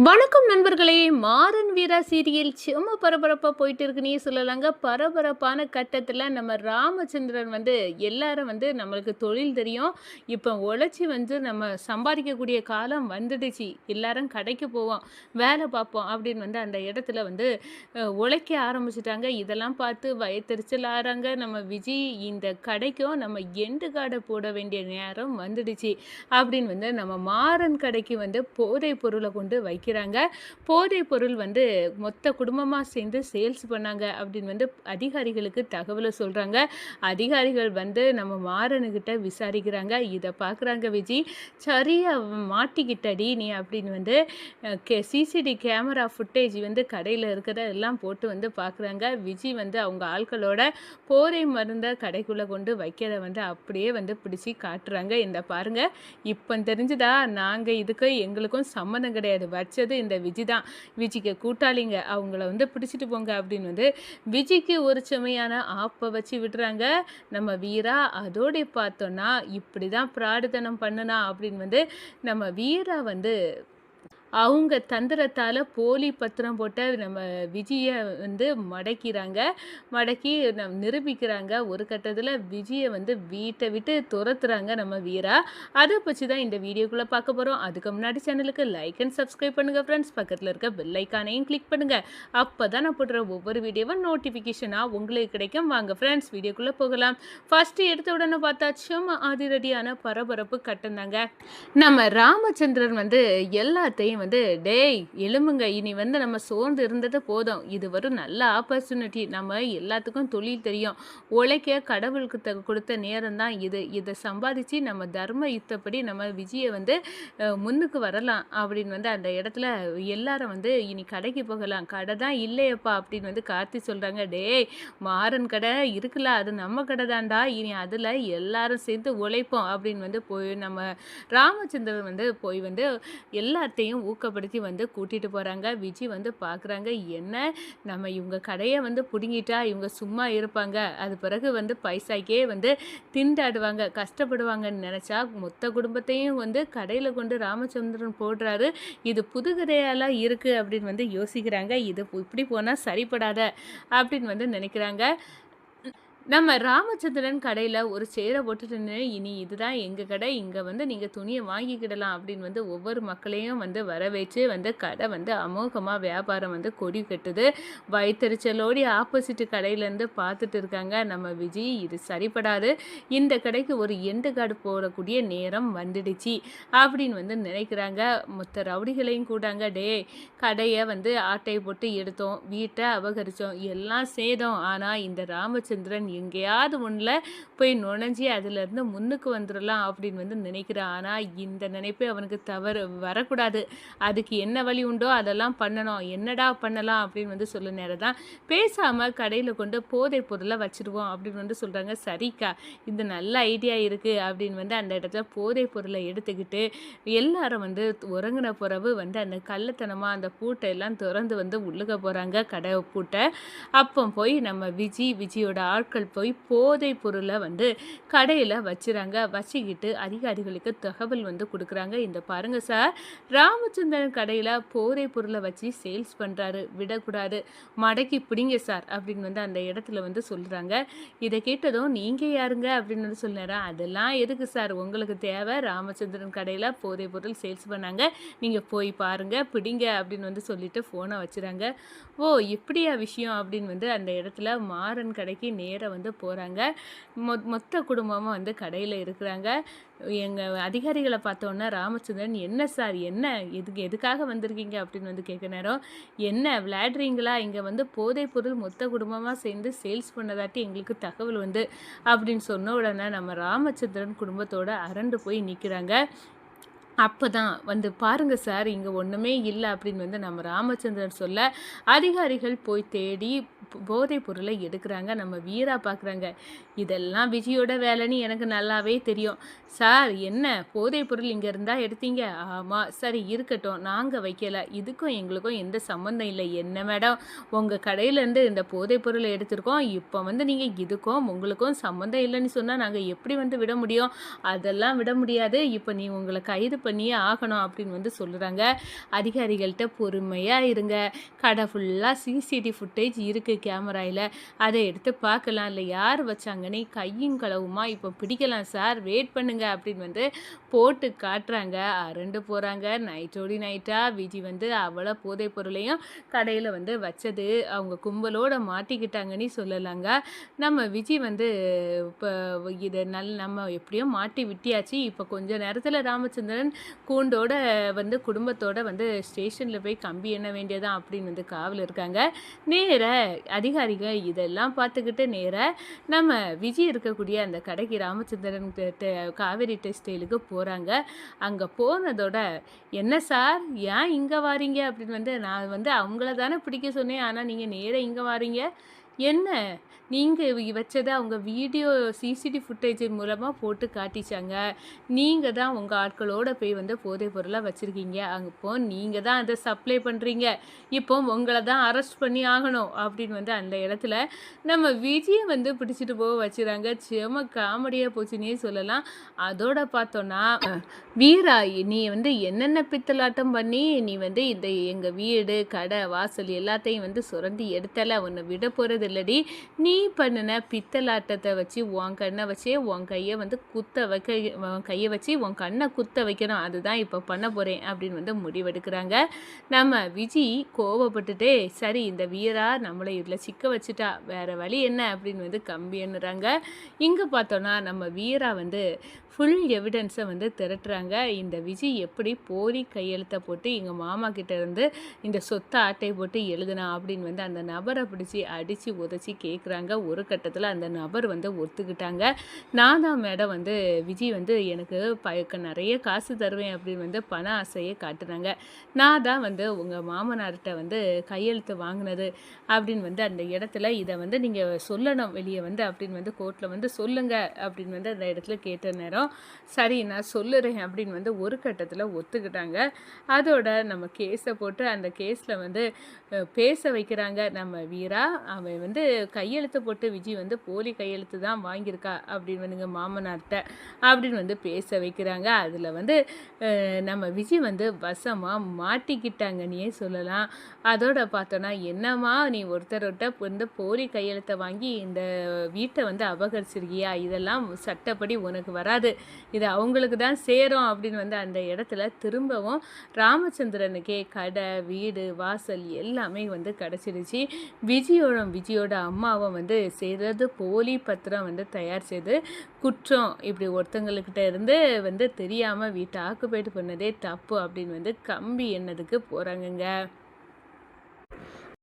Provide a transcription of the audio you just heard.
வணக்கம் நண்பர்களே! மாறன் வீரா சீரியல் செம்ம பரபரப்பா போயிட்டு இருக்குன்னே சொல்லலாங்க. பரபரப்பான கட்டத்தில நம்ம ராமச்சந்திரன் எல்லாரும் நம்மளுக்கு தொழில் தெரியும். இப்போ உழைச்சி நம்ம சம்பாதிக்கக்கூடிய காலம் வந்துடுச்சு. எல்லாரும் கடைக்கு போவோம், வேலை பார்ப்போம் அப்படின்னு அந்த இடத்துல உழைக்க ஆரம்பிச்சுட்டாங்க. இதெல்லாம் பார்த்து வயித்தெரிச்சல் ஆறாங்க. நம்ம விஜய் இந்த கடைக்கும் நம்ம எண்டு கார்ட போட வேண்டிய நேரம் வந்துடுச்சு அப்படின்னு நம்ம மாறன் கடைக்கு போதைப் பொருளை கொண்டு வைக்கிறாங்க. போதைப் பொருள் மொத்த குடும்பமா சேர்ந்து சேல்ஸ் பண்ணாங்க அப்படின்னு அதிகாரிகளுக்கு தகவல சொல்றாங்க. அதிகாரிகள் நம்ம மாறனுகிட்ட விசாரிக்கிறாங்க. இத பார்க்குறாங்க விஜய். சரியா மாட்டிக்கிட்டடி நீ அப்படின்னு சிசிடி கேமரா ஃபுட்டேஜ் கடையில இருக்கிறதெல்லாம் போட்டு பார்க்குறாங்க. விஜய் அவங்க ஆட்களோட போதை மருந்த கடைக்குள்ள கொண்டு வைக்கிறத அப்படியே பிடிச்சு காட்டுறாங்க. இந்த பாருங்க, இப்போ தெரிஞ்சுதா நாங்க இதுக்கு எங்களுக்கும் சம்மந்தம் கிடையாது. வச்சது இந்த விஜய் தான். விஜய்க்கு கூட்டாளிங்க. அவங்கள பிடிச்சிட்டு போங்க அப்படின்னு விஜய்க்கு ஒரு சுமையான ஆப்பை வச்சு விடுறாங்க நம்ம வீரா. அதோட பார்த்தோன்னா இப்படி தான் பிராடுத்தனம் பண்ணுனா அப்படின்னு நம்ம வீரா அவங்க தந்திரத்தால் போலி பத்திரம் போட்ட நம்ம விஜயை மடக்கிறாங்க. மடக்கி நிரூபிக்கிறாங்க. ஒரு கட்டத்தில் விஜயை வீட்டை விட்டு துரத்துறாங்க நம்ம வீரா. அதை பற்றி தான் இந்த வீடியோக்குள்ளே பார்க்க போகிறோம். அதுக்கு முன்னாடி சேனலுக்கு லைக் அண்ட் சப்ஸ்கிரைப் பண்ணுங்கள் ஃப்ரெண்ட்ஸ். பக்கத்தில் இருக்க பெல் ஐக்கானையும் கிளிக் பண்ணுங்கள். அப்போ தான் நான் போடுற ஒவ்வொரு வீடியோவும் நோட்டிஃபிகேஷனாக உங்களுக்கு கிடைக்கும். வாங்க ஃப்ரெண்ட்ஸ், வீடியோக்குள்ளே போகலாம். ஃபஸ்ட்டு எடுத்த உடனே பார்த்தா சும்மா அதிரடியான பரபரப்பு கட்டந்தாங்க. நம்ம ராமச்சந்திரன் எல்லாத்தையும் டேய் எழும்புங்க, இனி நம்ம சோர்ந்து இருந்தது போதும். இது வரும் நல்ல ஆப்பர்ச்சுனிட்டி. நம்ம எல்லாத்துக்கும் தொழில் தெரியும். உழைக்க கடவுளுக்கு கொடுத்த நேரம் தான் இது. இதை சம்பாதிச்சு நம்ம தர்ம யுத்தப்படி நம்ம விஜயை முன்னுக்கு வரலாம் அப்படின்னு அந்த இடத்துல எல்லாரும் இனி கடைக்கு போகலாம். கடை தான் இல்லையப்பா அப்படின்னு கார்த்தி சொல்கிறாங்க. டேய் மாறன் கடை இருக்குல்ல, அது நம்ம கடை தான்டா. இனி அதில் எல்லாரும் சேர்ந்து உழைப்போம் அப்படின்னு போய் நம்ம ராமச்சந்திரன் போய் எல்லாத்தையும் ஊக்கப்படுத்தி கூட்டிகிட்டு போகிறாங்க. விஜய் பார்க்குறாங்க, என்ன நம்ம இவங்க கடையை பிடுங்கிட்டா இவங்க சும்மா இருப்பாங்க. அது பிறகு பைசாக்கே திண்டாடுவாங்க, கஷ்டப்படுவாங்கன்னு நினச்சா மொத்த குடும்பத்தையும் கடையில் கொண்டு ராமச்சந்திரன் போடுறாரு. இது புது கதையெல்லாம் இருக்குது அப்படின்னு யோசிக்கிறாங்க. இது இப்படி போனால் சரிப்படாத அப்படின்னு நினைக்கிறாங்க. நம்ம ராமச்சந்திரன் கடையில் ஒரு சேரை போட்டுட்டு இனி இதுதான் எங்கள் கடை, இங்கே நீங்கள் துணியை வாங்கிக்கிடலாம் அப்படின்னு ஒவ்வொரு மக்களையும் வர வச்சு கடை அமோகமாக வியாபாரம் கொடி கட்டுது. வயிற்றுச்சலோடி ஆப்போசிட் கடையிலேருந்து பார்த்துட்டு இருக்காங்க நம்ம விஜய். இது சரிப்படாது, இந்த கடைக்கு ஒரு எண்டு கார்டு போடக்கூடிய நேரம் வந்துடுச்சு அப்படின்னு நினைக்கிறாங்க. மொத்த ரவுடிகளையும் கூட்டாங்க. டே கடையை ஆட்டை போட்டு எடுத்தோம், வீட்டை அபகரித்தோம், எல்லாம் சேதம். ஆனால் இந்த ராமச்சந்திரன் எங்கேயாவது ஒன்றில் போய் நுழைஞ்சி அதிலேருந்து முன்னுக்கு வந்துடலாம் அப்படின்னு நினைக்கிறான். ஆனால் இந்த நினைப்பு அவனுக்கு வரக்கூடாது. அதுக்கு என்ன வழி உண்டோ அதெல்லாம் பண்ணணும். என்னடா பண்ணலாம் அப்படின்னு சொல்ல நேரம் தான் பேசாமல் கடையில் கொண்டு போதை பொருளை வச்சுருவோம் அப்படின்னு சொல்கிறாங்க. சரிக்கா, இது நல்ல ஐடியா இருக்குது அப்படின்னு அந்த இடத்துல போதை பொருளை எடுத்துக்கிட்டு எல்லாரும் உறங்கின பிறகு அந்த கள்ளத்தனமாக அந்த பூட்டை எல்லாம் திறந்து உள்ளுக போகிறாங்க, கடை பூட்டை. அப்போ போய் நம்ம விஜயோட ஆட்கள் போய் போதை பொருளை கடையில் வச்சுறாங்க. வச்சுக்கிட்டு அதிகாரிகளுக்கு தகவல் கொடுக்குறாங்க. இந்த பாருங்க சார், ராமச்சந்திரன் கடையில் போதை பொருளை வச்சு சேல்ஸ் பண்ணுறாரு, விடக்கூடாது, மடக்கி பிடிங்க சார் அப்படின்னு அந்த இடத்துல சொல்கிறாங்க. இதை கேட்டதும் நீங்கள் யாருங்க அப்படின்னு சொல்லிடுறேன். அதெல்லாம் எதுக்கு சார், உங்களுக்கு தேவை, ராமச்சந்திரன் கடையில் போதை பொருள் சேல்ஸ் பண்ணாங்க, நீங்கள் போய் பாருங்கள், பிடிங்க அப்படின்னு சொல்லிட்டு ஃபோனை வச்சுறாங்க. ஓ இப்படியா விஷயம் அப்படின்னு அந்த இடத்துல மாறன் கடைக்கு நேராக போகிறாங்க. மொத்த குடும்பமாக கடையில் இருக்கிறாங்க. எங்கள் அதிகாரிகளை பார்த்தோன்னா ராமச்சந்திரன், என்ன சார், என்ன எதுக்காக வந்திருக்கீங்க அப்படின்னு கேட்க நேரம், என்ன விளையாடுறீங்களா, இங்கே போதைப் பொருள் மொத்த குடும்பமாக சேர்ந்து சேல்ஸ் பண்ணதாட்டி எங்களுக்கு தகவல் அப்படின்னு சொன்ன உடனே நம்ம ராமச்சந்திரன் குடும்பத்தோட அரண்டு போய் நிற்கிறாங்க. அப்போ தான் பாருங்கள் சார், இங்கே ஒன்றுமே இல்லை அப்படின்னு நம்ம ராமச்சந்திரன் சொல்ல அதிகாரிகள் போய் தேடி போதைப் பொருளை எடுக்கிறாங்க. நம்ம வீரா பார்க்குறாங்க. இதெல்லாம் விஜயோட வேலைன்னு எனக்கு நல்லாவே தெரியும். சார் என்ன போதைப் பொருள் இங்கே இருந்தா எடுத்தீங்க? ஆமாம். சரி இருக்கட்டும். நாங்கள் வைக்கல. இதுக்கும் எங்களுக்கும் எந்த சம்மந்தம் இல்லை. என்ன மேடம் உங்கள் கடையிலேருந்து இந்த போதைப் பொருளை எடுத்திருக்கோம். இப்போ வந்து நீங்கள் இதுக்கும் உங்களுக்கும் சம்மந்தம் இல்லைன்னு சொன்னால் நாங்கள் எப்படி வந்து விட முடியும்? அதெல்லாம் விட முடியாது. இப்போ நீ உங்களை கைது பண்ணியே ஆகணும் அப்படின்னு வந்து சொல்லுறாங்க. அதிகாரிகள்கிட்ட பொறுமையாக இருங்க. கடை ஃபுல்லாக சிசிடிவி ஃபுட்டேஜ் இருக்குது கேமராவில். அதை எடுத்து பார்க்கலாம். இல்லை யார் வச்சாங்கன்னு கையும் களவுமா இப்போ பிடிக்கலாம் சார். வெயிட் பண்ணுங்க அப்படின்னு வந்து போட்டு காட்டுறாங்க. அரண்டு போகிறாங்க. நைட்டோடி நைட்டாக விஜி வந்து அவ்வளோ போதைப் பொருளையும் கடையில் வந்து வச்சது அவங்க கும்பலோட மாட்டிக்கிட்டாங்கன்னு சொல்லலாங்க. நம்ம விஜி வந்து இப்போ இதை நம்ம எப்படியோ மாட்டி விட்டியாச்சு. இப்போ கொஞ்ச நேரத்தில் ராமச்சந்திரன் கூண்டோட வந்து குடும்பத்தோட வந்து ஸ்டேஷனில் போய் கம்பி எண்ண வேண்டியதான் அப்படின்னு வந்து காவல் இருக்காங்க. நேர அதிகாரிகள் இதெல்லாம் பார்த்துக்கிட்டு நேர நம்ம விஜய் இருக்கக்கூடிய அந்த கடைக்கு ராமச்சந்திரன் காவேரி டெக்ஸ்டைலுக்கு போகிறாங்க. அங்கே போனதோட என்ன சார் ஏன் இங்கே வாரீங்க அப்படின்னு வந்து நான் வந்து அவங்கள தானே பிடிக்க சொன்னேன். ஆனால் நீங்கள் நேராக இங்கே வாரீங்க என்ன நீங்கள் வச்சதை அவங்க வீடியோ சிசிடிவி ஃபுட்டேஜ் மூலமாக போட்டு காட்டிச்சாங்க. நீங்கள் தான் உங்கள் ஆட்களோட போய் வந்து போதைப் பொருளாக வச்சுருக்கீங்க. அப்போ நீங்கள் தான் அதை சப்ளை பண்ணுறீங்க. இப்போ உங்களை தான் அரெஸ்ட் பண்ணி ஆகணும் அப்படின்னு வந்து அந்த இடத்துல நம்ம விஜயை வந்து பிடிச்சிட்டு போக வச்சுறாங்க. செம காமெடியாக போச்சுன்னே சொல்லலாம். அதோட பார்த்தோன்னா வீரா நீ வந்து என்னென்ன பித்தலாட்டம் பண்ணி நீ வந்து இந்த எங்கள் வீடு கடை வாசல் எல்லாத்தையும் வந்து சுரண்டி எடுத்தல உன்னை விட போகிறது இல்லடி. நீ பண்ணின பித்தலாட்டத்தை வச்சு உன் கண்ணை வச்சே உன் கையை வந்து கையை வச்சு உன் கண்ணை குத்த வைக்கணும். அதுதான் இப்போ பண்ண போகிறேன் அப்படின்னு வந்து முடிவெடுக்கிறாங்க. நம்ம விஜி கோவப்பட்டுட்டே சரி இந்த வீரா நம்மளை இதில் சிக்க வச்சுட்டா வேறு வழி என்ன அப்படின்னு வந்து கம்பி எண்ணுறாங்க. இங்கே பார்த்தோன்னா நம்ம வீரா வந்து ஃபுல் எவிடன்ஸை வந்து திரட்டுறாங்க. இந்த விஜய் எப்படி போலி கையெழுத்தை போட்டு எங்கள் மாமா கிட்டே இருந்து இந்த சொத்தை ஆட்டை போட்டு எழுதுனா அப்படின்னு வந்து அந்த நபரை பிடிச்சி அடித்து உதச்சி கேட்குறாங்க. ஒரு கட்டத்தில் அந்த நபர் வந்து ஒத்துக்கிட்டாங்க. நான் தான் மேடம் வந்து விஜய் வந்து எனக்கு நிறைய காசு தருவேன் அப்படின்னு வந்து பண ஆசையை காட்டுறாங்க. நான் தான் வந்து உங்கள் மாமனார்கிட்ட வந்து கையெழுத்து வாங்கினது அப்படின்னு வந்து அந்த இடத்துல இதை வந்து நீங்கள் சொல்லணும் வெளியே வந்து அப்படின்னு வந்து கோர்ட்டில் வந்து சொல்லுங்கள் அப்படின்னு வந்து அந்த இடத்துல கேட்ட நேரம் சரி நான் சொல்லுறேன் அப்படின்னு வந்து ஒரு கட்டத்தில் ஒத்துக்கிட்டாங்க. அதோட நம்ம கேஸை போட்டு அந்த கேஸில் வந்து பேச வைக்கிறாங்க. நம்ம வீரா அவன் வந்து கையெழுத்து போட்டு விஜய் வந்து போலி கையெழுத்து தான் வாங்கியிருக்கா அப்படின்னு வந்துங்க மாமனார்கிட்ட அப்படின்னு வந்து பேச வைக்கிறாங்க. அதில் வந்து நம்ம விஜய் வந்து வசமாக மாட்டிக்கிட்டாங்கன்னே சொல்லலாம். அதோட பார்த்தோன்னா என்னம்மா நீ ஒருத்தர்கிட்ட வந்து போலி கையெழுத்தை வாங்கி இந்த வீட்டை வந்து அபகரிச்சிருக்கியா? இதெல்லாம் சட்டப்படி உனக்கு வராது. இது அவங்களுக்கு தான் சேரும் அப்படின்னு வந்து அந்த இடத்துல திரும்பவும் ராமச்சந்திரனுக்கே கடை வீடு வாசல் எல்லாமே வந்து கிடச்சிருச்சு. விஜயோட அம்மாவும் வந்து செய்கிறது போலி பத்திரம் வந்து தயார் செய்து குற்றம் இப்படி ஒருத்தங்கள்கிட்ட இருந்து வந்து தெரியாமல் வீட்டை ஆக்குபைடு பண்ணதே தப்பு அப்படின்னு வந்து கம்பி எண்ணதுக்கு போகிறாங்கங்க.